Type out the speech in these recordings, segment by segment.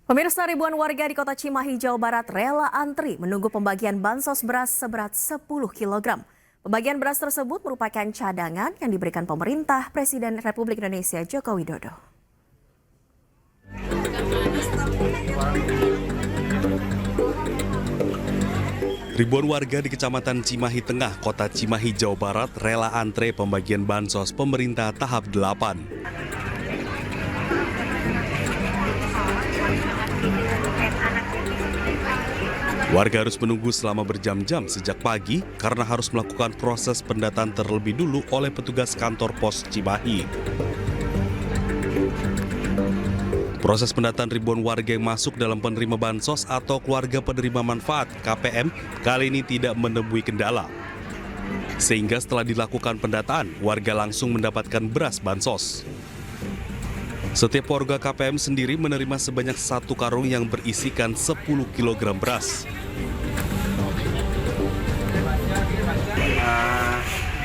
Pemirsa, ribuan warga di kota Cimahi, Jawa Barat rela antri menunggu pembagian bansos beras seberat 10 kg. Pembagian beras tersebut merupakan cadangan yang diberikan pemerintah Presiden Republik Indonesia Joko Widodo. Ribuan warga di Kecamatan Cimahi Tengah, Kota Cimahi, Jawa Barat rela antre pembagian bansos pemerintah tahap 8. Warga harus menunggu selama berjam-jam sejak pagi karena harus melakukan proses pendataan terlebih dulu oleh petugas kantor pos Cimahi. Proses pendataan ribuan warga yang masuk dalam penerima bansos atau keluarga penerima manfaat KPM kali ini tidak menemui kendala. Sehingga setelah dilakukan pendataan, warga langsung mendapatkan beras bansos. Setiap warga KPM sendiri menerima sebanyak 1 karung yang berisikan 10 kg beras.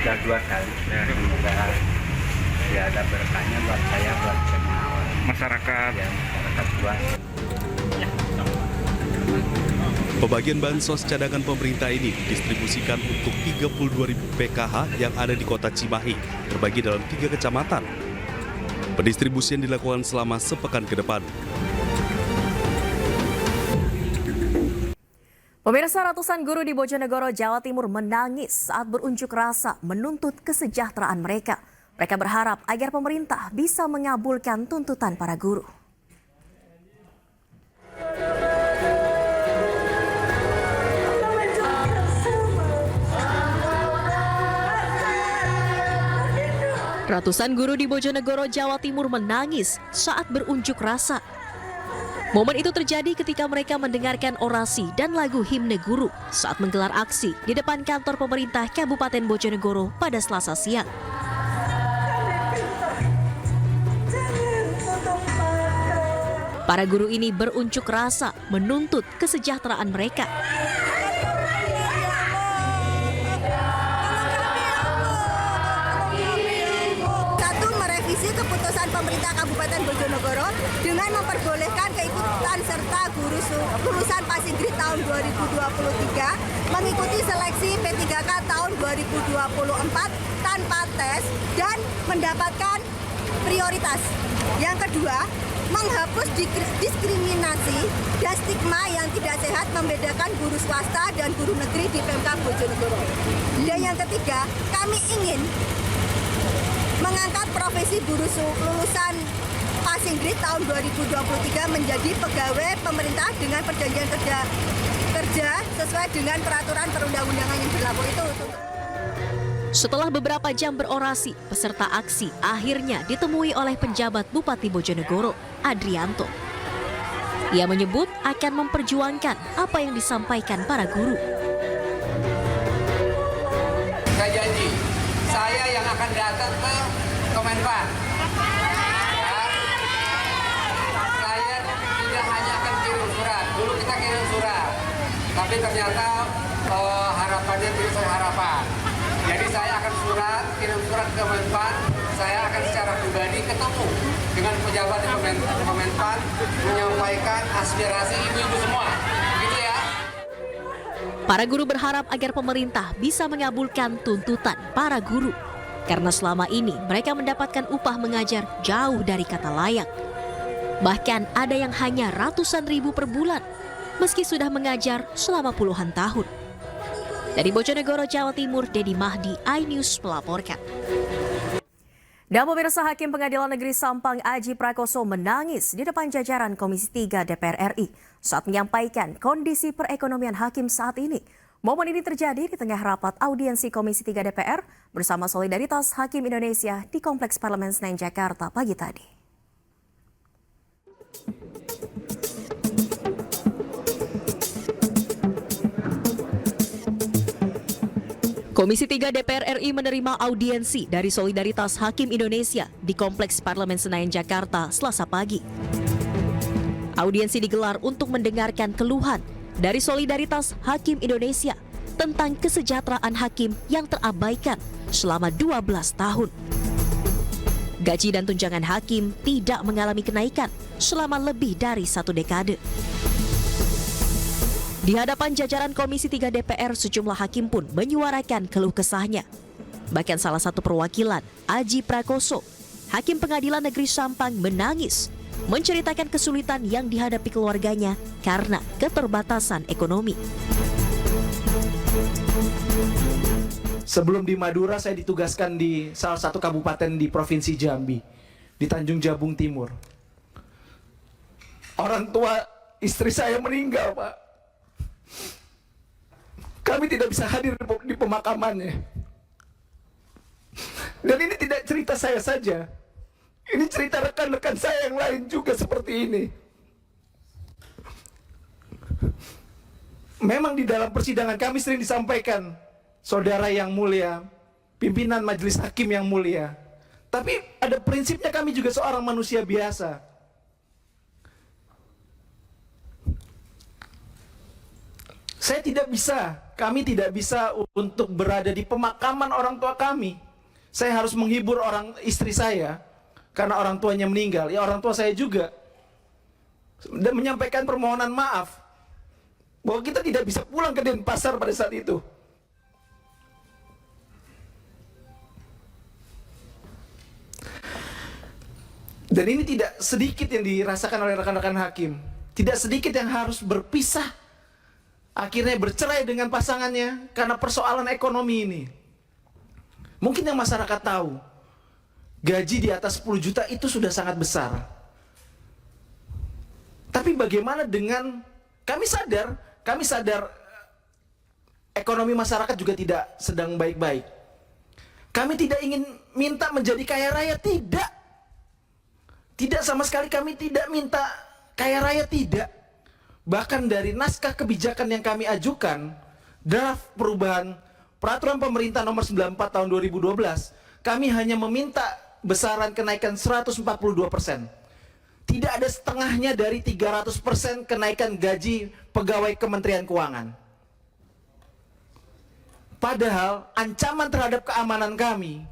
Sudah 2 kali, semoga ya ada berkahnya buat saya, buat semua masyarakat. Ya, masyarakat luas. Pembagian bansos cadangan pemerintah ini didistribusikan untuk 32.000 PKH yang ada di kota Cimahi, terbagi dalam 3 kecamatan. Pendistribusian dilakukan selama sepekan ke depan. Pemirsa, ratusan guru di Bojonegoro, Jawa Timur menangis saat berunjuk rasa menuntut kesejahteraan mereka. Mereka berharap agar pemerintah bisa mengabulkan tuntutan para guru. Ratusan guru di Bojonegoro, Jawa Timur menangis saat berunjuk rasa. Momen itu terjadi ketika mereka mendengarkan orasi dan lagu himne guru saat menggelar aksi di depan kantor pemerintah Kabupaten Bojonegoro pada Selasa siang. Para guru ini berunjuk rasa menuntut kesejahteraan mereka. Keputusan pemerintah Kabupaten Bojonegoro dengan memperbolehkan keikutsertaan serta guru lulusan passing grade tahun 2023 mengikuti seleksi P3K tahun 2024 tanpa tes dan mendapatkan prioritas. Yang kedua, menghapus diskriminasi dan stigma yang tidak sehat membedakan guru swasta dan guru negeri di Pemkab Bojonegoro. Dan yang ketiga, kami ingin mengangkat profesi guru lulusan passing grade tahun 2023 menjadi pegawai pemerintah dengan perjanjian kerja sesuai dengan peraturan perundang-undangan yang berlaku itu. Setelah beberapa jam berorasi, peserta aksi akhirnya ditemui oleh penjabat Bupati Bojonegoro, Adrianto. Ia menyebut akan memperjuangkan apa yang disampaikan para guru. Saya janji, saya yang akan datang ke Kemenpan. Saya tidak hanya akan kirim surat. Dulu kita kirim surat, tapi ternyata harapannya tidak sesuai harapan. Jadi saya akan kirim surat ke Kemenpan. Saya akan secara pribadi ketemu dengan pejabat di Kemenpan menyampaikan aspirasi ibu-ibu semua. Gitu ya. Para guru berharap agar pemerintah bisa mengabulkan tuntutan para guru. Karena selama ini mereka mendapatkan upah mengajar jauh dari kata layak. Bahkan ada yang hanya ratusan ribu per bulan, meski sudah mengajar selama puluhan tahun. Dari Bojonegoro, Jawa Timur, Dedi Mahdi, iNews melaporkan. Dan pemirsa, Hakim Pengadilan Negeri Sampang Aji Prakoso menangis di depan jajaran Komisi 3 DPR RI saat menyampaikan kondisi perekonomian hakim saat ini. Momen ini terjadi di tengah rapat audiensi Komisi 3 DPR bersama Solidaritas Hakim Indonesia di Kompleks Parlemen Senayan, Jakarta pagi tadi. Komisi 3 DPR RI menerima audiensi dari Solidaritas Hakim Indonesia di Kompleks Parlemen Senayan, Jakarta Selasa pagi. Audiensi digelar untuk mendengarkan keluhan dari Solidaritas Hakim Indonesia tentang kesejahteraan hakim yang terabaikan selama 12 tahun. Gaji dan tunjangan hakim tidak mengalami kenaikan selama lebih dari 1 dekade. Di hadapan jajaran Komisi 3 DPR, sejumlah hakim pun menyuarakan keluh kesahnya. Bahkan salah satu perwakilan, Aji Prakoso, Hakim Pengadilan Negeri Sampang, menangis menceritakan kesulitan yang dihadapi keluarganya karena keterbatasan ekonomi. Sebelum di Madura, saya ditugaskan di salah satu kabupaten di Provinsi Jambi, di Tanjung Jabung Timur. Orang tua istri saya meninggal, Pak. Kami tidak bisa hadir di pemakamannya. Dan ini tidak cerita saya saja. Ini cerita rekan-rekan saya yang lain juga seperti ini. Memang di dalam persidangan kami sering disampaikan, saudara yang mulia, pimpinan majelis hakim yang mulia. Tapi ada prinsipnya, kami juga seorang manusia biasa. Kami tidak bisa untuk berada di pemakaman orang tua kami. Saya harus menghibur istri saya karena orang tuanya meninggal. Ya, orang tua saya juga. Dan menyampaikan permohonan maaf bahwa kita tidak bisa pulang ke Denpasar pada saat itu. Dan ini tidak sedikit yang dirasakan oleh rekan-rekan hakim. Tidak sedikit yang harus berpisah, akhirnya bercerai dengan pasangannya karena persoalan ekonomi ini. Mungkin yang masyarakat tahu, gaji di atas 10 juta itu sudah sangat besar. Tapi bagaimana dengan, kami sadar ekonomi masyarakat juga tidak sedang baik-baik. Kami tidak ingin minta menjadi kaya raya, tidak. Tidak sama sekali, kami tidak minta kaya raya, tidak. Bahkan dari naskah kebijakan yang kami ajukan, draft perubahan peraturan pemerintah nomor 94 tahun 2012, kami hanya meminta besaran kenaikan 142%. Tidak ada setengahnya dari 300% kenaikan gaji pegawai Kementerian Keuangan. Padahal ancaman terhadap keamanan kami,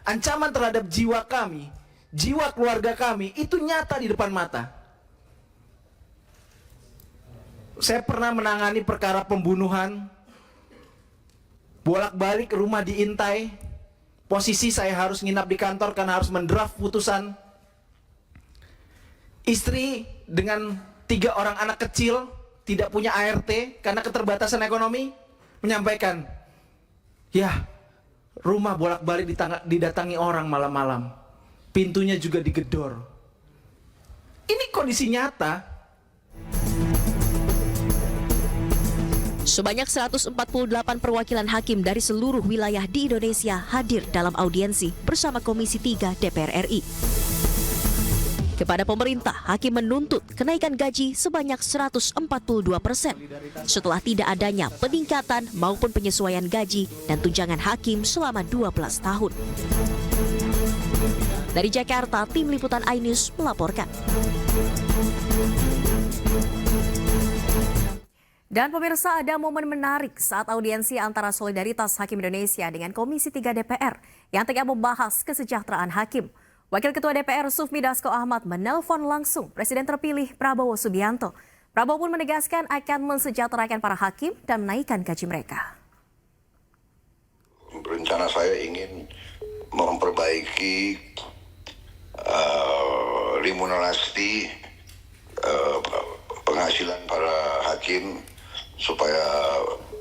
ancaman terhadap jiwa kami, jiwa keluarga kami, itu nyata di depan mata. Saya pernah menangani perkara pembunuhan, bolak-balik rumah diintai, posisi saya harus nginap di kantor karena harus mendraft putusan. Istri dengan 3 orang anak kecil, tidak punya ART karena keterbatasan ekonomi, menyampaikan, ya, rumah bolak-balik didatangi orang malam-malam, pintunya juga digedor. Ini kondisi nyata. Sebanyak 148 perwakilan hakim dari seluruh wilayah di Indonesia hadir dalam audiensi bersama Komisi 3 DPR RI. Kepada pemerintah, hakim menuntut kenaikan gaji sebanyak 142% setelah tidak adanya peningkatan maupun penyesuaian gaji dan tunjangan hakim selama 12 tahun. Dari Jakarta, Tim Liputan iNews melaporkan. Dan pemirsa, ada momen menarik saat audiensi antara Solidaritas Hakim Indonesia dengan Komisi 3 DPR yang tengah membahas kesejahteraan hakim. Wakil Ketua DPR Sufmi Dasko Ahmad menelpon langsung Presiden terpilih Prabowo Subianto. Prabowo pun menegaskan akan mensejahterakan para hakim dan menaikkan gaji mereka. Rencana saya ingin memperbaiki remunerasi penghasilan para hakim supaya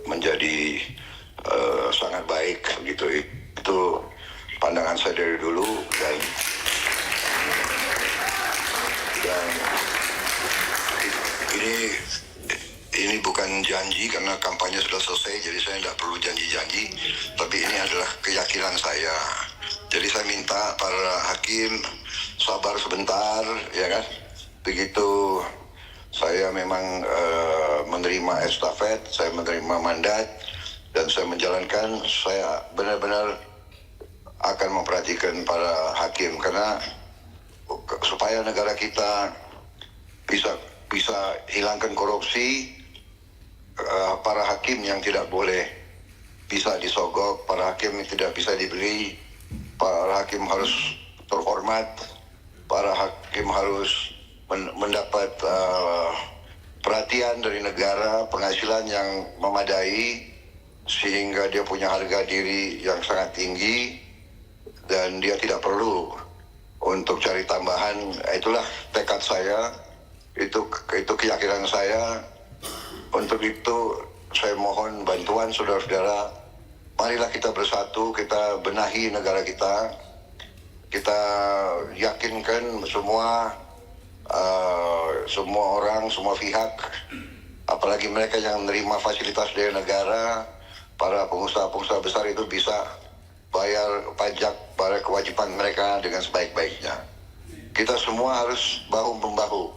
menjadi sangat baik gitu. Itu pandangan saya dari dulu, dan ini bukan janji karena kampanye sudah selesai, jadi saya tidak perlu janji-janji, tapi ini adalah keyakinan saya. Jadi saya minta para hakim sabar sebentar, ya kan? Begitu saya memang menerima estafet, saya menerima mandat, dan saya menjalankan, saya benar-benar akan memperhatikan para hakim, karena supaya negara kita bisa hilangkan korupsi, para hakim yang tidak boleh bisa disogok, para hakim yang tidak bisa dibeli, para hakim harus terhormat, para hakim harus mendapat perhatian dari negara, penghasilan yang memadai, sehingga dia punya harga diri yang sangat tinggi dan dia tidak perlu untuk cari tambahan. Itulah tekad saya, itu keyakinan saya. Untuk itu saya mohon bantuan saudara-saudara. Marilah kita bersatu, kita benahi negara kita. Kita yakinkan semua orang, semua pihak, apalagi mereka yang menerima fasilitas dari negara, para pengusaha-pengusaha besar itu bisa bayar pajak, bayar kewajiban mereka dengan sebaik-baiknya. Kita semua harus bahu-membahu.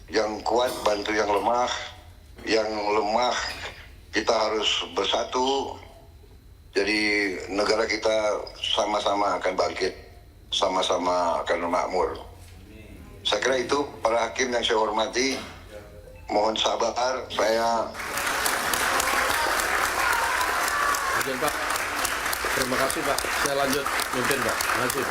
Yang kuat bantu yang lemah kita harus bersatu. Jadi negara kita sama-sama akan bangkit, sama-sama akan makmur. Saya kira itu para hakim yang saya hormati. Mohon sabar, Pak. Terima kasih Pak. Saya lanjut mimpin Pak. Terima kasih.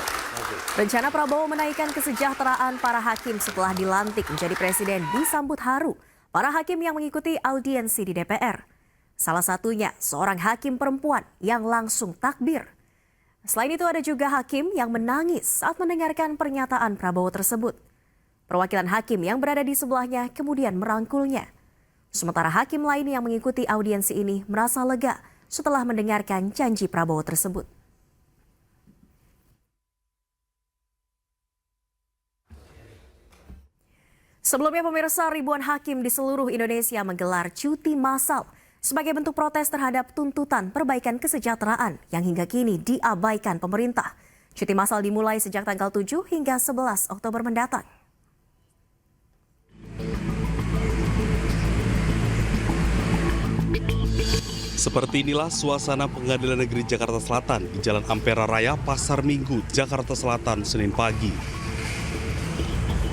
Rencana Prabowo menaikkan kesejahteraan para hakim setelah dilantik menjadi presiden disambut haru para hakim yang mengikuti audiensi di DPR. Salah satunya seorang hakim perempuan yang langsung takbir. Selain itu ada juga hakim yang menangis saat mendengarkan pernyataan Prabowo tersebut. Perwakilan hakim yang berada di sebelahnya kemudian merangkulnya. Sementara hakim lain yang mengikuti audiensi ini merasa lega setelah mendengarkan janji Prabowo tersebut. Sebelumnya pemirsa, ribuan hakim di seluruh Indonesia menggelar cuti massal sebagai bentuk protes terhadap tuntutan perbaikan kesejahteraan yang hingga kini diabaikan pemerintah. Cuti massal dimulai sejak tanggal 7 hingga 11 Oktober mendatang. Seperti inilah suasana Pengadilan Negeri Jakarta Selatan di Jalan Ampera Raya, Pasar Minggu, Jakarta Selatan, Senin pagi.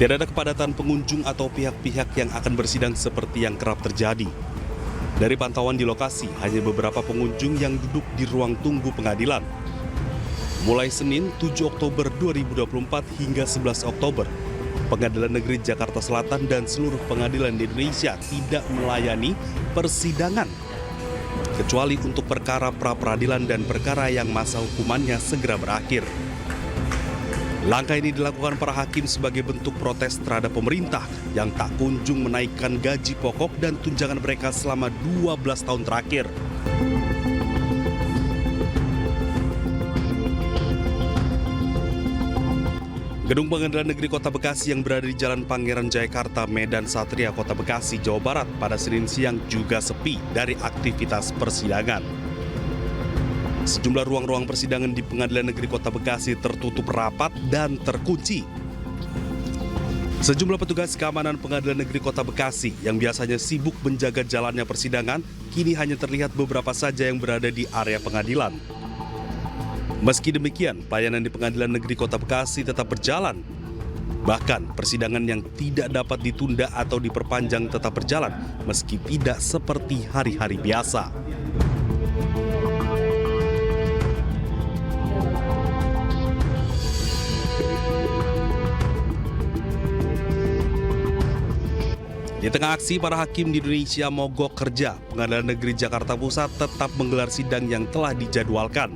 Tidak ada kepadatan pengunjung atau pihak-pihak yang akan bersidang seperti yang kerap terjadi. Dari pantauan di lokasi, hanya beberapa pengunjung yang duduk di ruang tunggu pengadilan. Mulai Senin 7 Oktober 2024 hingga 11 Oktober, Pengadilan Negeri Jakarta Selatan dan seluruh pengadilan di Indonesia tidak melayani persidangan, kecuali untuk perkara pra-peradilan dan perkara yang masa hukumannya segera berakhir. Langkah ini dilakukan para hakim sebagai bentuk protes terhadap pemerintah yang tak kunjung menaikkan gaji pokok dan tunjangan mereka selama 12 tahun terakhir. Gedung Pengadilan Negeri Kota Bekasi yang berada di Jalan Pangeran Jayakarta, Medan Satria, Kota Bekasi, Jawa Barat pada Senin siang juga sepi dari aktivitas persidangan. Sejumlah ruang-ruang persidangan di Pengadilan Negeri Kota Bekasi tertutup rapat dan terkunci. Sejumlah petugas keamanan Pengadilan Negeri Kota Bekasi yang biasanya sibuk menjaga jalannya persidangan, kini hanya terlihat beberapa saja yang berada di area pengadilan. Meski demikian, pelayanan di Pengadilan Negeri Kota Bekasi tetap berjalan. Bahkan, persidangan yang tidak dapat ditunda atau diperpanjang tetap berjalan, meski tidak seperti hari-hari biasa. Di tengah aksi para hakim di Indonesia mogok kerja, Pengadilan Negeri Jakarta Pusat tetap menggelar sidang yang telah dijadwalkan.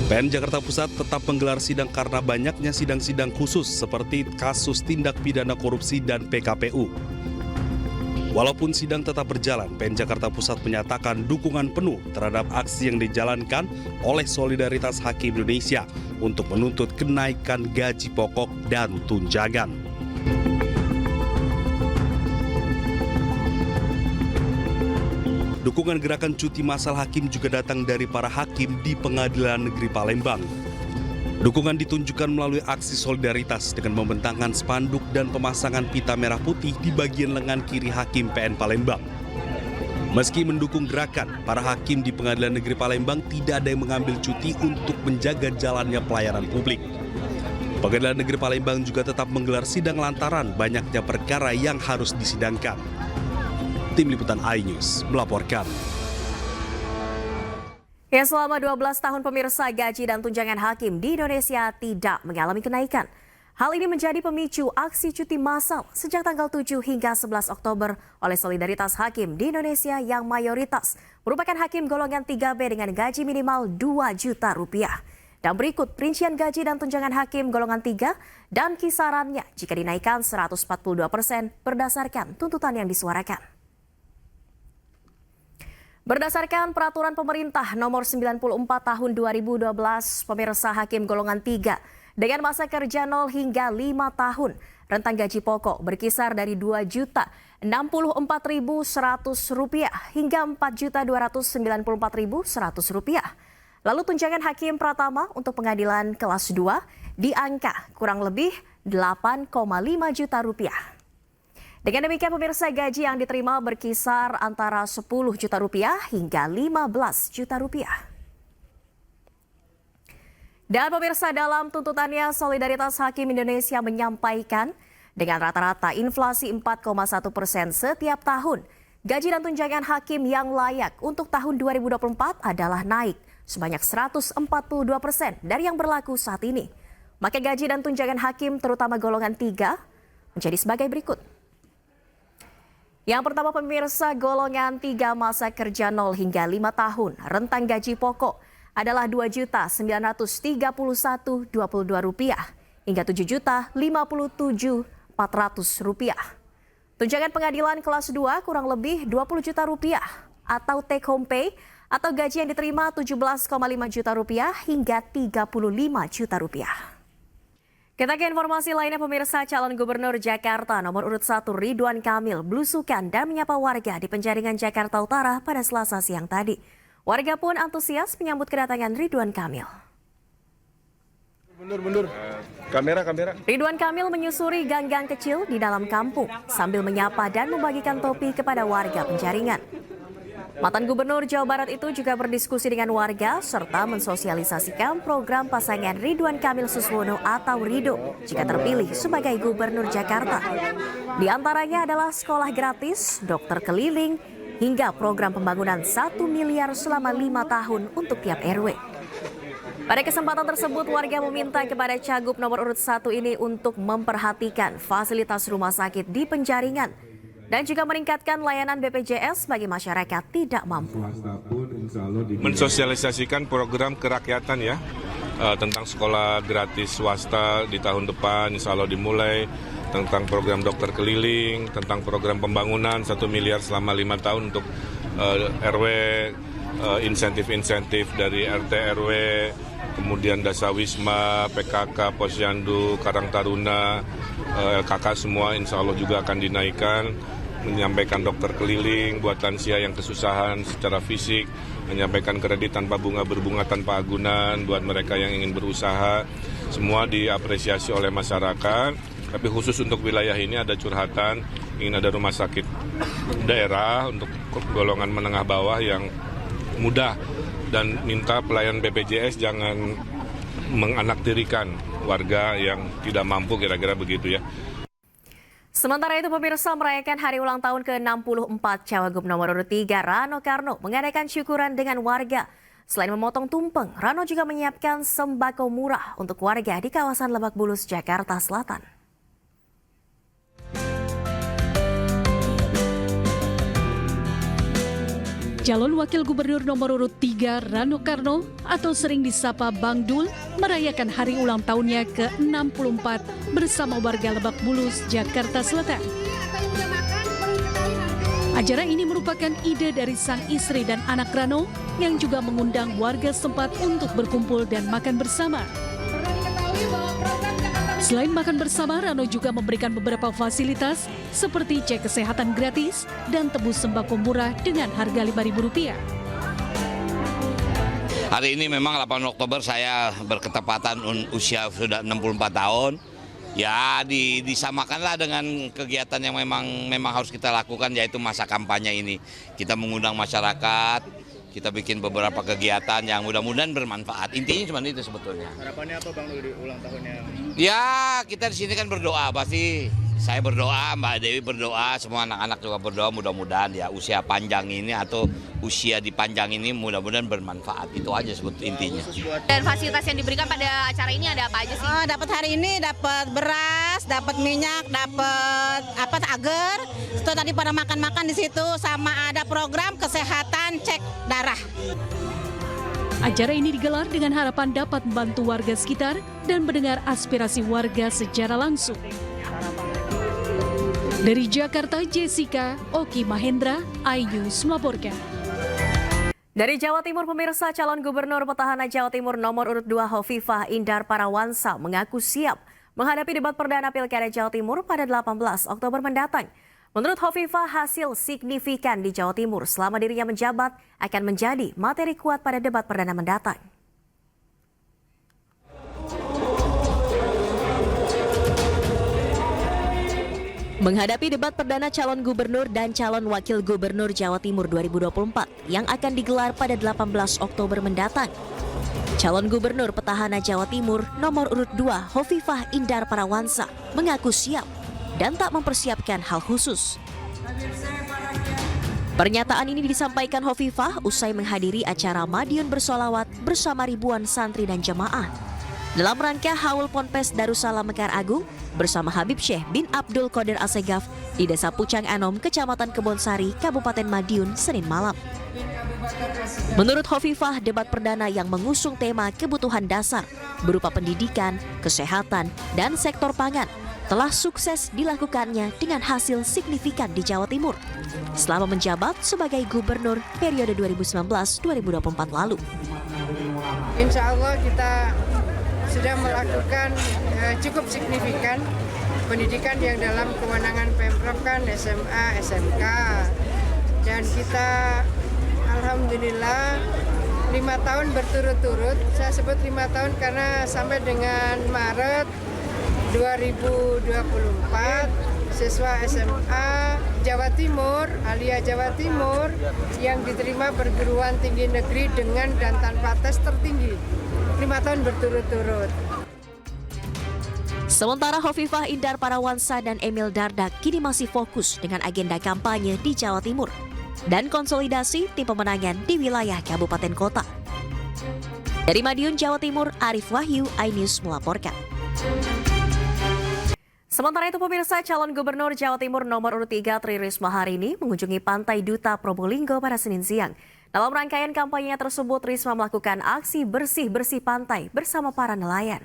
PN Jakarta Pusat tetap menggelar sidang karena banyaknya sidang-sidang khusus seperti kasus tindak pidana korupsi dan PKPU. Walaupun sidang tetap berjalan, PN Jakarta Pusat menyatakan dukungan penuh terhadap aksi yang dijalankan oleh Solidaritas Hakim Indonesia untuk menuntut kenaikan gaji pokok dan tunjangan. Dukungan gerakan cuti massal hakim juga datang dari para hakim di Pengadilan Negeri Palembang. Dukungan ditunjukkan melalui aksi solidaritas dengan membentangkan spanduk dan pemasangan pita merah putih di bagian lengan kiri hakim PN Palembang. Meski mendukung gerakan, para hakim di Pengadilan Negeri Palembang tidak ada yang mengambil cuti untuk menjaga jalannya pelayanan publik. Pengadilan Negeri Palembang juga tetap menggelar sidang lantaran banyaknya perkara yang harus disidangkan. Tim Liputan iNews melaporkan. Ya, selama 12 tahun pemirsa, gaji dan tunjangan hakim di Indonesia tidak mengalami kenaikan. Hal ini menjadi pemicu aksi cuti massal sejak tanggal 7 hingga 11 Oktober oleh Solidaritas Hakim di Indonesia yang mayoritas merupakan hakim golongan 3B dengan gaji minimal 2 juta rupiah. Dan berikut rincian gaji dan tunjangan hakim golongan 3 dan kisarannya jika dinaikkan 142% berdasarkan tuntutan yang disuarakan. Berdasarkan peraturan pemerintah nomor 94 tahun 2012, pemirsa hakim golongan 3 dengan masa kerja 0 hingga 5 tahun, rentang gaji pokok berkisar dari Rp2.064.100 hingga Rp4.294.100. Lalu tunjangan hakim pratama untuk pengadilan kelas 2 di angka kurang lebih Rp8,5 juta. Dengan demikian pemirsa, gaji yang diterima berkisar antara Rp10 juta hingga Rp15 juta. Dan pemirsa, dalam tuntutannya Solidaritas Hakim Indonesia menyampaikan dengan rata-rata inflasi 4,1% setiap tahun, gaji dan tunjangan hakim yang layak untuk tahun 2024 adalah naik sebanyak 142% dari yang berlaku saat ini. Maka gaji dan tunjangan hakim terutama golongan 3 menjadi sebagai berikut. Yang pertama pemirsa, golongan 3 masa kerja 0 hingga 5 tahun, rentang gaji pokok adalah Rp2.931.22 hingga Rp7.057.400. Tunjangan pengadilan kelas 2 kurang lebih Rp20 juta atau take home pay atau gaji yang diterima Rp17,5 juta hingga Rp35 juta. Kita ke informasi lainnya pemirsa, calon gubernur Jakarta nomor urut 1 Ridwan Kamil belusukan dan menyapa warga di Penjaringan Jakarta Utara pada Selasa siang tadi. Warga pun antusias menyambut kedatangan Ridwan Kamil. Mundur. Kamera. Ridwan Kamil menyusuri gang-gang kecil di dalam kampung sambil menyapa dan membagikan topi kepada warga Penjaringan. Mantan Gubernur Jawa Barat itu juga berdiskusi dengan warga serta mensosialisasikan program pasangan Ridwan Kamil Suswono atau Rido jika terpilih sebagai Gubernur Jakarta. Di antaranya adalah sekolah gratis, dokter keliling, hingga program pembangunan 1 miliar selama 5 tahun untuk tiap RW. Pada kesempatan tersebut, warga meminta kepada Cagup nomor urut 1 ini untuk memperhatikan fasilitas rumah sakit di Penjaringan dan juga meningkatkan layanan BPJS bagi masyarakat tidak mampu. Mensosialisasikan program kerakyatan ya, tentang sekolah gratis swasta di tahun depan insya Allah dimulai, tentang program dokter keliling, tentang program pembangunan 1 miliar selama 5 tahun untuk RW, insentif-insentif dari RT RW, kemudian Dasawisma, PKK, Posyandu, Karang Taruna, LKK semua insya Allah juga akan dinaikkan, menyampaikan dokter keliling buat lansia yang kesusahan secara fisik, menyampaikan kredit tanpa bunga, berbunga tanpa agunan buat mereka yang ingin berusaha, semua diapresiasi oleh masyarakat. Tapi khusus untuk wilayah ini ada curhatan, ingin ada rumah sakit daerah untuk golongan menengah bawah yang mudah dan minta pelayan BPJS jangan menganaktirikan warga yang tidak mampu, kira-kira begitu ya. Sementara itu pemirsa, merayakan hari ulang tahun ke-64 Cawagup nomor urut 3 Rano Karno mengadakan syukuran dengan warga. Selain memotong tumpeng, Rano juga menyiapkan sembako murah untuk warga di kawasan Lebak Bulus, Jakarta Selatan. Calon Wakil Gubernur nomor urut 3 Rano Karno atau sering disapa Bang Dul merayakan hari ulang tahunnya ke-64 bersama warga Lebak Bulus, Jakarta Selatan. Acara ini merupakan ide dari sang istri dan anak Rano yang juga mengundang warga setempat untuk berkumpul dan makan bersama. Selain makan bersama, Rano juga memberikan beberapa fasilitas seperti cek kesehatan gratis dan tebus sembako murah dengan harga Rp5.000. Hari ini memang 8 Oktober saya berketepatan usia sudah 64 tahun. Ya disamakanlah dengan kegiatan yang memang harus kita lakukan, yaitu masa kampanye ini. Kita mengundang masyarakat, kita bikin beberapa kegiatan yang mudah-mudahan bermanfaat. Intinya cuma itu sebetulnya. Harapannya apa Bang di ulang tahunnya? Ya kita di sini kan berdoa pasti saya berdoa, Mbak Dewi berdoa, semua anak-anak juga berdoa, mudah-mudahan ya usia panjang ini atau usia di panjang ini mudah-mudahan bermanfaat. Itu aja sebut intinya. Dan fasilitas yang diberikan pada acara ini ada apa aja sih? Dapat hari ini dapat beras, dapat minyak, dapat agar. Itu tadi pada makan-makan di situ, sama ada program kesehatan cek darah. Acara ini digelar dengan harapan dapat membantu warga sekitar dan mendengar aspirasi warga secara langsung. Dari Jakarta, Jessica Oki Mahendra, iNews melaporkan. Dari Jawa Timur, pemirsa, calon gubernur petahana Jawa Timur nomor urut 2 Hovifah Indar Parawansa mengaku siap menghadapi debat perdana Pilkada Jawa Timur pada 18 Oktober mendatang. Menurut Hovifah, hasil signifikan di Jawa Timur selama dirinya menjabat akan menjadi materi kuat pada debat perdana mendatang. Menghadapi debat perdana calon gubernur dan calon wakil gubernur Jawa Timur 2024 yang akan digelar pada 18 Oktober mendatang, calon gubernur petahana Jawa Timur nomor urut 2 Hovifah Indar Parawansa mengaku siap dan tak mempersiapkan hal khusus. Pernyataan ini disampaikan Hovifah usai menghadiri acara Madiun Bersolawat bersama ribuan santri dan jemaah dalam rangka Haul Ponpes Darussalam Mekar Agung bersama Habib Syekh bin Abdul Qadir Assegaf di Desa Pucang Anom, Kecamatan Kebonsari, Kabupaten Madiun, Senin malam. Menurut Hovifah, debat perdana yang mengusung tema kebutuhan dasar berupa pendidikan, kesehatan, dan sektor pangan telah sukses dilakukannya dengan hasil signifikan di Jawa Timur selama menjabat sebagai gubernur periode 2019-2024 lalu. Insya Allah kita sudah melakukan cukup signifikan pendidikan yang dalam kewenangan Pemprov kan SMA, SMK, dan kita alhamdulillah 5 tahun berturut-turut. Saya sebut 5 tahun karena sampai dengan Maret 2024 siswa SMA Jawa Timur, Alia Jawa Timur yang diterima perguruan tinggi negeri dengan dan tanpa tes tertinggi 5 tahun berturut-turut. Sementara Hovifah Indar Parawansa dan Emil Dardak kini masih fokus dengan agenda kampanye di Jawa Timur dan konsolidasi tim pemenangan di wilayah kabupaten kota. Dari Madiun, Jawa Timur, Arif Wahyu, iNews melaporkan. Sementara itu, pemirsa, calon gubernur Jawa Timur nomor urut 3 Tri Risma hari ini mengunjungi Pantai Duta Probolinggo pada Senin siang. Dalam rangkaian kampanyenya tersebut, Risma melakukan aksi bersih-bersih pantai bersama para nelayan.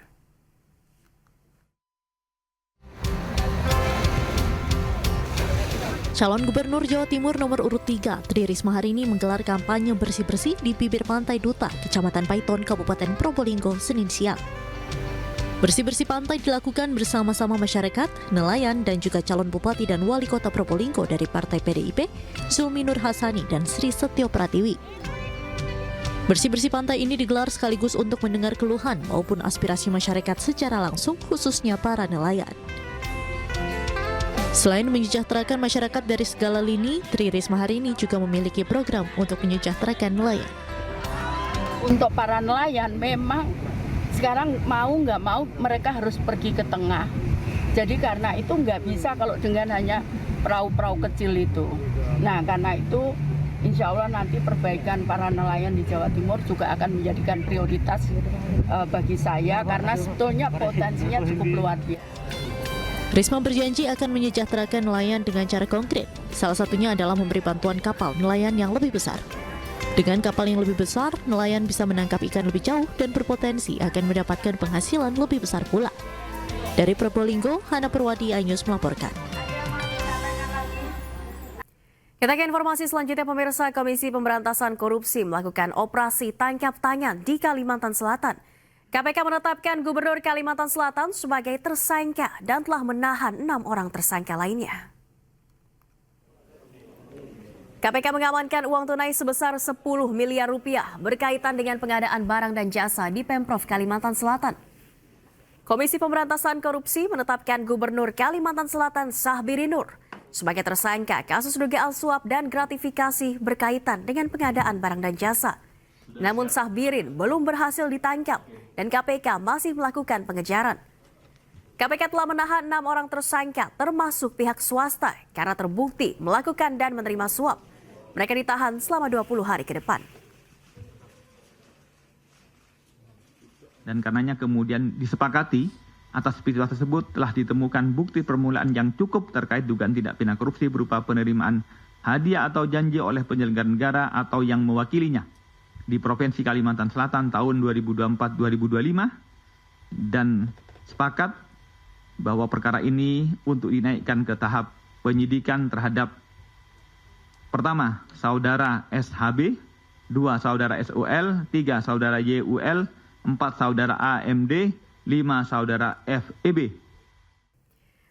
Calon Gubernur Jawa Timur nomor urut 3, Tri Risma hari ini menggelar kampanye bersih-bersih di bibir Pantai Duta, Kecamatan Paiton, Kabupaten Probolinggo, Senin siang. Bersih-bersih pantai dilakukan bersama-sama masyarakat, nelayan, dan juga calon bupati dan wali kota Probolinggo dari Partai PDIP, Zulmi Nur Hasani dan Sri Setio Pratiwi. Bersih-bersih pantai ini digelar sekaligus untuk mendengar keluhan maupun aspirasi masyarakat secara langsung, khususnya para nelayan. Selain menyejahterakan masyarakat dari segala lini, Tri Risma hari ini juga memiliki program untuk menyejahterakan nelayan. Untuk para nelayan memang sekarang mau nggak mau mereka harus pergi ke tengah. Jadi karena itu nggak bisa kalau dengan hanya perahu-perahu kecil itu. Nah karena itu insya Allah nanti perbaikan para nelayan di Jawa Timur juga akan menjadikan prioritas bagi saya karena sebetulnya potensinya cukup luar biasa. Risma berjanji akan menyejahterakan nelayan dengan cara konkret. Salah satunya adalah memberi bantuan kapal nelayan yang lebih besar. Dengan kapal yang lebih besar, nelayan bisa menangkap ikan lebih jauh dan berpotensi akan mendapatkan penghasilan lebih besar pula. Dari Probolinggo, Hana Perwadi, iNews melaporkan. Kita ke informasi selanjutnya, pemirsa. Komisi Pemberantasan Korupsi melakukan operasi tangkap tangan di Kalimantan Selatan. KPK menetapkan Gubernur Kalimantan Selatan sebagai tersangka dan telah menahan 6 orang tersangka lainnya. KPK mengamankan uang tunai sebesar 10 miliar rupiah berkaitan dengan pengadaan barang dan jasa di Pemprov Kalimantan Selatan. Komisi Pemberantasan Korupsi menetapkan Gubernur Kalimantan Selatan Sahbiri Nur sebagai tersangka kasus dugaan suap dan gratifikasi berkaitan dengan pengadaan barang dan jasa. Namun Sahbirin belum berhasil ditangkap dan KPK masih melakukan pengejaran. KPK telah menahan 6 orang tersangka termasuk pihak swasta karena terbukti melakukan dan menerima suap. Mereka ditahan selama 20 hari ke depan. Dan karenanya kemudian disepakati atas peristiwa tersebut telah ditemukan bukti permulaan yang cukup terkait dugaan tindak pidana korupsi berupa penerimaan hadiah atau janji oleh penyelenggara negara atau yang mewakilinya di Provinsi Kalimantan Selatan tahun 2024-2025 dan sepakat bahwa perkara ini untuk dinaikkan ke tahap penyidikan terhadap pertama, saudara SHB, 2 saudara SOL, 3 saudara YUL, 4 saudara AMD, 5 saudara FEB.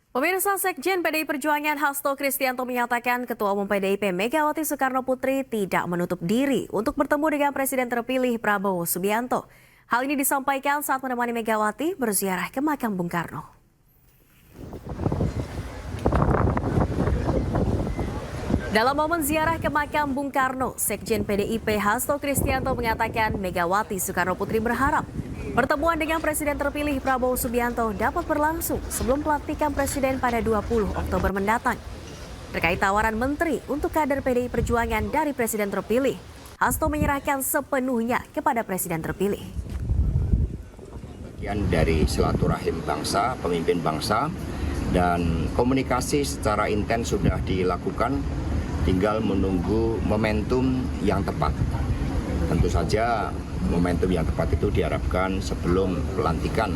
Pemirsa, Sekjen PDI Perjuangan Hasto Kristianto menyatakan Ketua Umum PDIP Megawati Soekarno Putri tidak menutup diri untuk bertemu dengan Presiden terpilih Prabowo Subianto. Hal ini disampaikan saat menemani Megawati berziarah ke makam Bung Karno. Dalam momen ziarah ke makam Bung Karno, Sekjen PDIP Hasto Kristianto mengatakan Megawati Soekarno Putri berharap pertemuan dengan Presiden terpilih Prabowo Subianto dapat berlangsung sebelum pelantikan Presiden pada 20 Oktober mendatang. Terkait tawaran menteri untuk kader PDI Perjuangan dari Presiden terpilih, Hasto menyerahkan sepenuhnya kepada Presiden terpilih. Bagian dari silaturahim bangsa, pemimpin bangsa, dan komunikasi secara intens sudah dilakukan. Tinggal menunggu momentum yang tepat. Tentu saja momentum yang tepat itu diharapkan sebelum pelantikan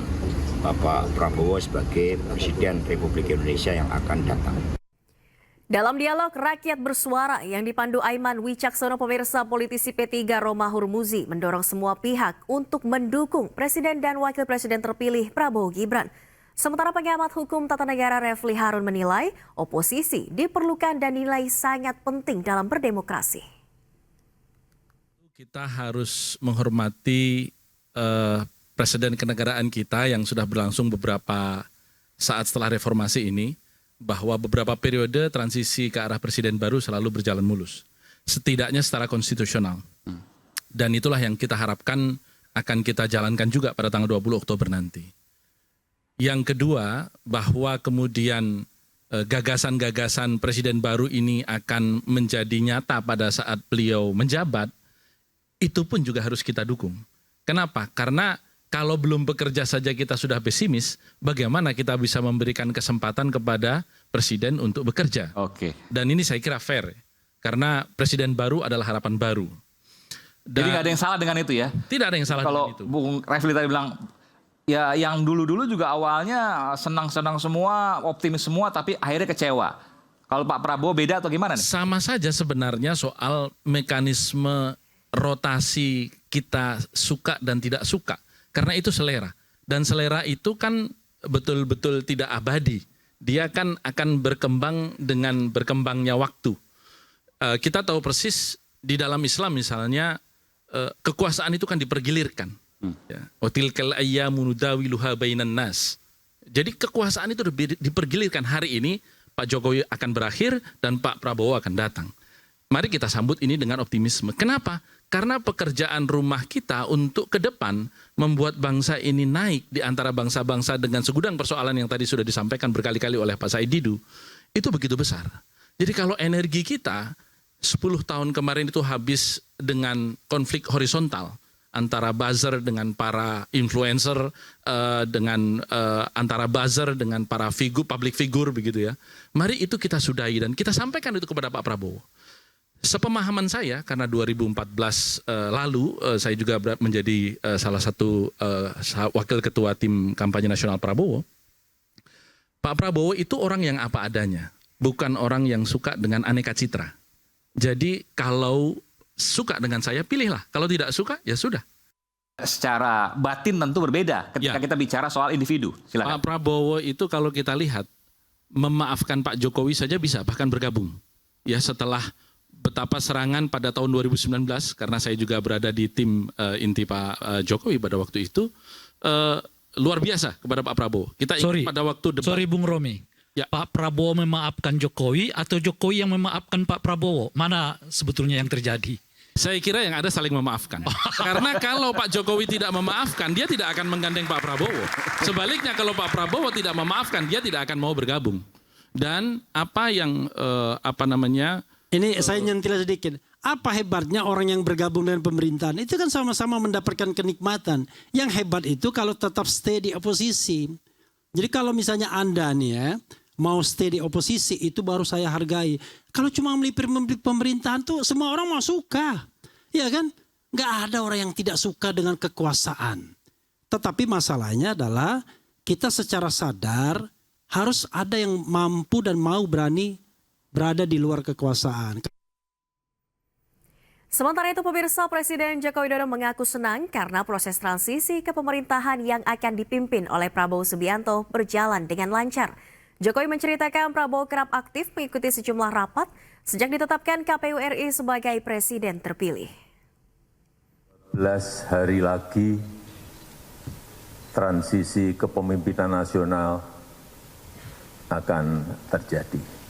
Bapak Prabowo sebagai Presiden Republik Indonesia yang akan datang. Dalam dialog Rakyat Bersuara yang dipandu Aiman Wicaksono, pemirsa, politisi P3 Roma Hurmuzi mendorong semua pihak untuk mendukung Presiden dan Wakil Presiden terpilih Prabowo Gibran. Sementara pengamat hukum tata negara Refli Harun menilai oposisi diperlukan dan nilai sangat penting dalam berdemokrasi. Kita harus menghormati presiden kenegaraan kita yang sudah berlangsung beberapa saat setelah reformasi ini, bahwa beberapa periode transisi ke arah presiden baru selalu berjalan mulus, setidaknya secara konstitusional. Dan itulah yang kita harapkan akan kita jalankan juga pada tanggal 20 Oktober nanti. Yang kedua, bahwa kemudian gagasan-gagasan presiden baru ini akan menjadi nyata pada saat beliau menjabat, itu pun juga harus kita dukung. Kenapa? Karena kalau belum bekerja saja kita sudah pesimis, bagaimana kita bisa memberikan kesempatan kepada presiden untuk bekerja? Oke. Dan ini saya kira fair, karena presiden baru adalah harapan baru. Dan jadi nggak ada yang salah dengan itu ya? Tidak ada yang salah dengan itu. Kalau Bung Refli tadi bilang, ya yang dulu-dulu juga awalnya senang-senang semua, optimis semua, tapi akhirnya kecewa. Kalau Pak Prabowo beda atau gimana nih? Sama saja sebenarnya soal mekanisme rotasi kita suka dan tidak suka. Karena itu selera. Dan selera itu kan betul-betul tidak abadi. Dia kan akan berkembang dengan berkembangnya waktu. Kita tahu persis di dalam Islam misalnya, kekuasaan itu kan dipergilirkan. Watilkal ayyamu nudawiluha bainan nas. Jadi kekuasaan itu dipergilirkan. Hari ini Pak Jokowi akan berakhir dan Pak Prabowo akan datang. Mari kita sambut ini dengan optimisme. Kenapa? Karena pekerjaan rumah kita untuk ke depan membuat bangsa ini naik di antara bangsa-bangsa dengan segudang persoalan yang tadi sudah disampaikan berkali-kali oleh Pak Said Didu, itu begitu besar. Jadi kalau energi kita 10 tahun kemarin itu habis dengan konflik horizontal antara buzzer dengan para influencer, dengan antara buzzer dengan para public figure begitu ya. Mari itu kita sudahi dan kita sampaikan itu kepada Pak Prabowo. Sepemahaman saya, karena 2014 lalu saya juga menjadi salah satu wakil ketua tim kampanye nasional Prabowo. Pak Prabowo itu orang yang apa adanya, bukan orang yang suka dengan aneka citra. Jadi kalau suka dengan saya, pilihlah. Kalau tidak suka, ya sudah. Secara batin tentu berbeda ketika kita bicara soal individu. Silakan. Pak Prabowo itu kalau kita lihat, memaafkan Pak Jokowi saja bisa, bahkan bergabung. Ya setelah betapa serangan pada tahun 2019, karena saya juga berada di tim inti Pak Jokowi pada waktu itu, luar biasa kepada Pak Prabowo. Kita ingat pada waktu debat. Sorry Bung Romi, ya. Pak Prabowo memaafkan Jokowi atau Jokowi yang memaafkan Pak Prabowo? Mana sebetulnya yang terjadi? Saya kira yang ada saling memaafkan. Karena kalau Pak Jokowi tidak memaafkan, dia tidak akan menggandeng Pak Prabowo. Sebaliknya kalau Pak Prabowo tidak memaafkan, dia tidak akan mau bergabung. Dan apa yang Ini saya nyentil sedikit. Apa hebatnya orang yang bergabung dengan pemerintahan? Itu kan sama-sama mendapatkan kenikmatan. Yang hebat itu kalau tetap stay di oposisi. Jadi kalau misalnya Anda nih ya, mau stay di oposisi, itu baru saya hargai. Kalau cuma melipir pemerintahan tuh semua orang mau suka. Ya kan? Nggak ada orang yang tidak suka dengan kekuasaan. Tetapi masalahnya adalah kita secara sadar harus ada yang mampu dan mau berani berada di luar kekuasaan. Sementara itu pemirsa, Presiden Joko Widodo mengaku senang karena proses transisi ke pemerintahan yang akan dipimpin oleh Prabowo Subianto berjalan dengan lancar. Jokowi menceritakan Prabowo kerap aktif mengikuti sejumlah rapat sejak ditetapkan KPU RI sebagai presiden terpilih. 11 hari lagi transisi kepemimpinan nasional akan terjadi.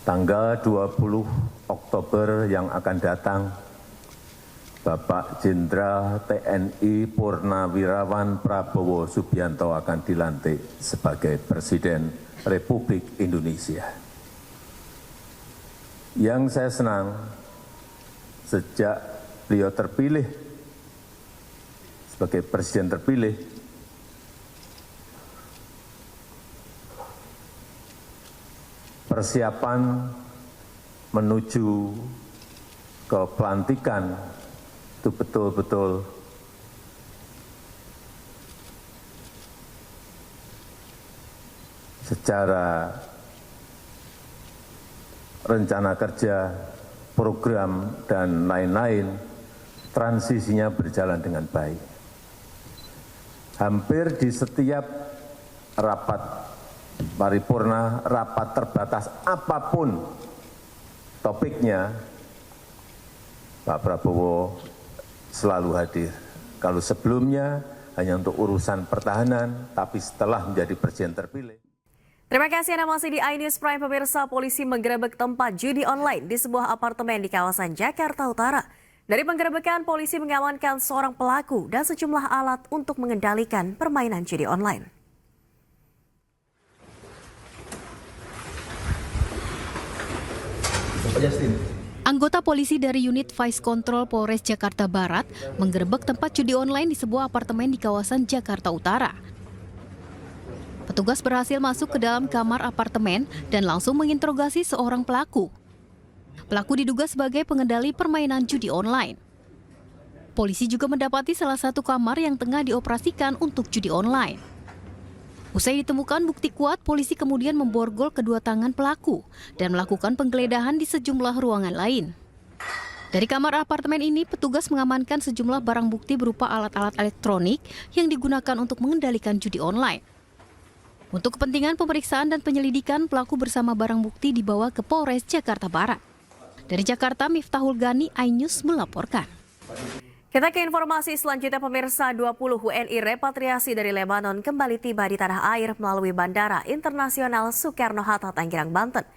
Tanggal 20 Oktober yang akan datang, Bapak Jenderal TNI Purnawirawan Prabowo Subianto akan dilantik sebagai Presiden Republik Indonesia. Yang saya senang, sejak beliau terpilih sebagai Presiden terpilih, persiapan menuju ke pelantikan itu betul-betul secara rencana kerja, program, dan lain-lain, transisinya berjalan dengan baik. Hampir di setiap rapat paripurna, rapat terbatas apapun topiknya, Pak Prabowo selalu hadir. Kalau sebelumnya hanya untuk urusan pertahanan, tapi setelah menjadi presiden terpilih. Terima kasih Anda masih di iNews Prime. Pemirsa, polisi menggerebek tempat judi online di sebuah apartemen di kawasan Jakarta Utara. Dari penggerebekan, polisi mengamankan seorang pelaku dan sejumlah alat untuk mengendalikan permainan judi online. Anggota polisi dari unit Vice Control Polres Jakarta Barat menggerebek tempat judi online di sebuah apartemen di kawasan Jakarta Utara. Petugas berhasil masuk ke dalam kamar apartemen dan langsung menginterogasi seorang pelaku. Pelaku diduga sebagai pengendali permainan judi online. Polisi juga mendapati salah satu kamar yang tengah dioperasikan untuk judi online. Usai ditemukan bukti kuat, polisi kemudian memborgol kedua tangan pelaku dan melakukan penggeledahan di sejumlah ruangan lain. Dari kamar apartemen ini, petugas mengamankan sejumlah barang bukti berupa alat-alat elektronik yang digunakan untuk mengendalikan judi online. Untuk kepentingan pemeriksaan dan penyelidikan, pelaku bersama barang bukti dibawa ke Polres Jakarta Barat. Dari Jakarta, Miftahul Gani, iNews melaporkan. Kita ke informasi selanjutnya, pemirsa. 20 WNI repatriasi dari Lebanon kembali tiba di tanah air melalui Bandara Internasional Soekarno-Hatta, Tangerang, Banten.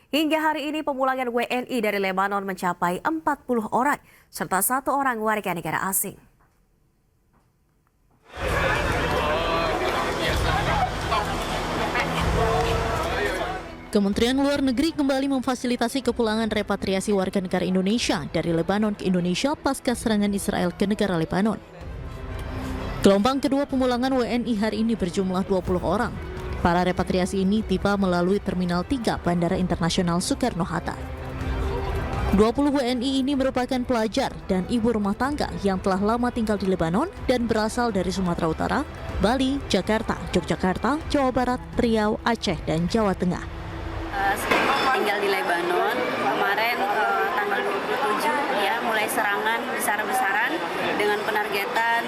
Hingga hari ini pemulangan WNI dari Lebanon mencapai 40 orang, serta 1 orang warga negara asing. Kementerian Luar Negeri kembali memfasilitasi kepulangan repatriasi warga negara Indonesia dari Lebanon ke Indonesia pasca serangan Israel ke negara Lebanon. Gelombang kedua pemulangan WNI hari ini berjumlah 20 orang. Para repatriasi ini tiba melalui Terminal 3 Bandara Internasional Soekarno-Hatta. 20 WNI ini merupakan pelajar dan ibu rumah tangga yang telah lama tinggal di Lebanon dan berasal dari Sumatera Utara, Bali, Jakarta, Yogyakarta, Jawa Barat, Riau, Aceh, dan Jawa Tengah. Tinggal di Lebanon kemarin tanggal 27 ya, mulai serangan besar-besaran dengan penargetan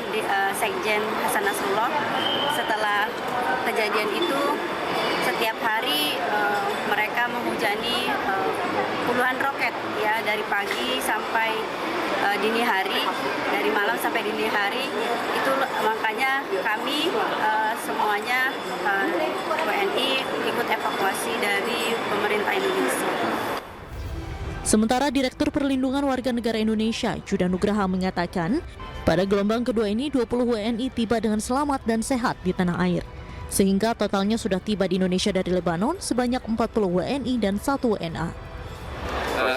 Sekjen Hasan Nasrullah. Setelah kejadian itu setiap hari mereka menghujani puluhan roket ya, dari pagi sampai dini hari, dari malam sampai dini hari. Itu makanya kami semuanya WNI ikut evakuasi dari pemerintah Indonesia. Sementara Direktur Perlindungan Warga Negara Indonesia, Juda Nugraha mengatakan, pada gelombang kedua ini 20 WNI tiba dengan selamat dan sehat di tanah air. Sehingga totalnya sudah tiba di Indonesia dari Lebanon sebanyak 40 WNI dan 1 WNA.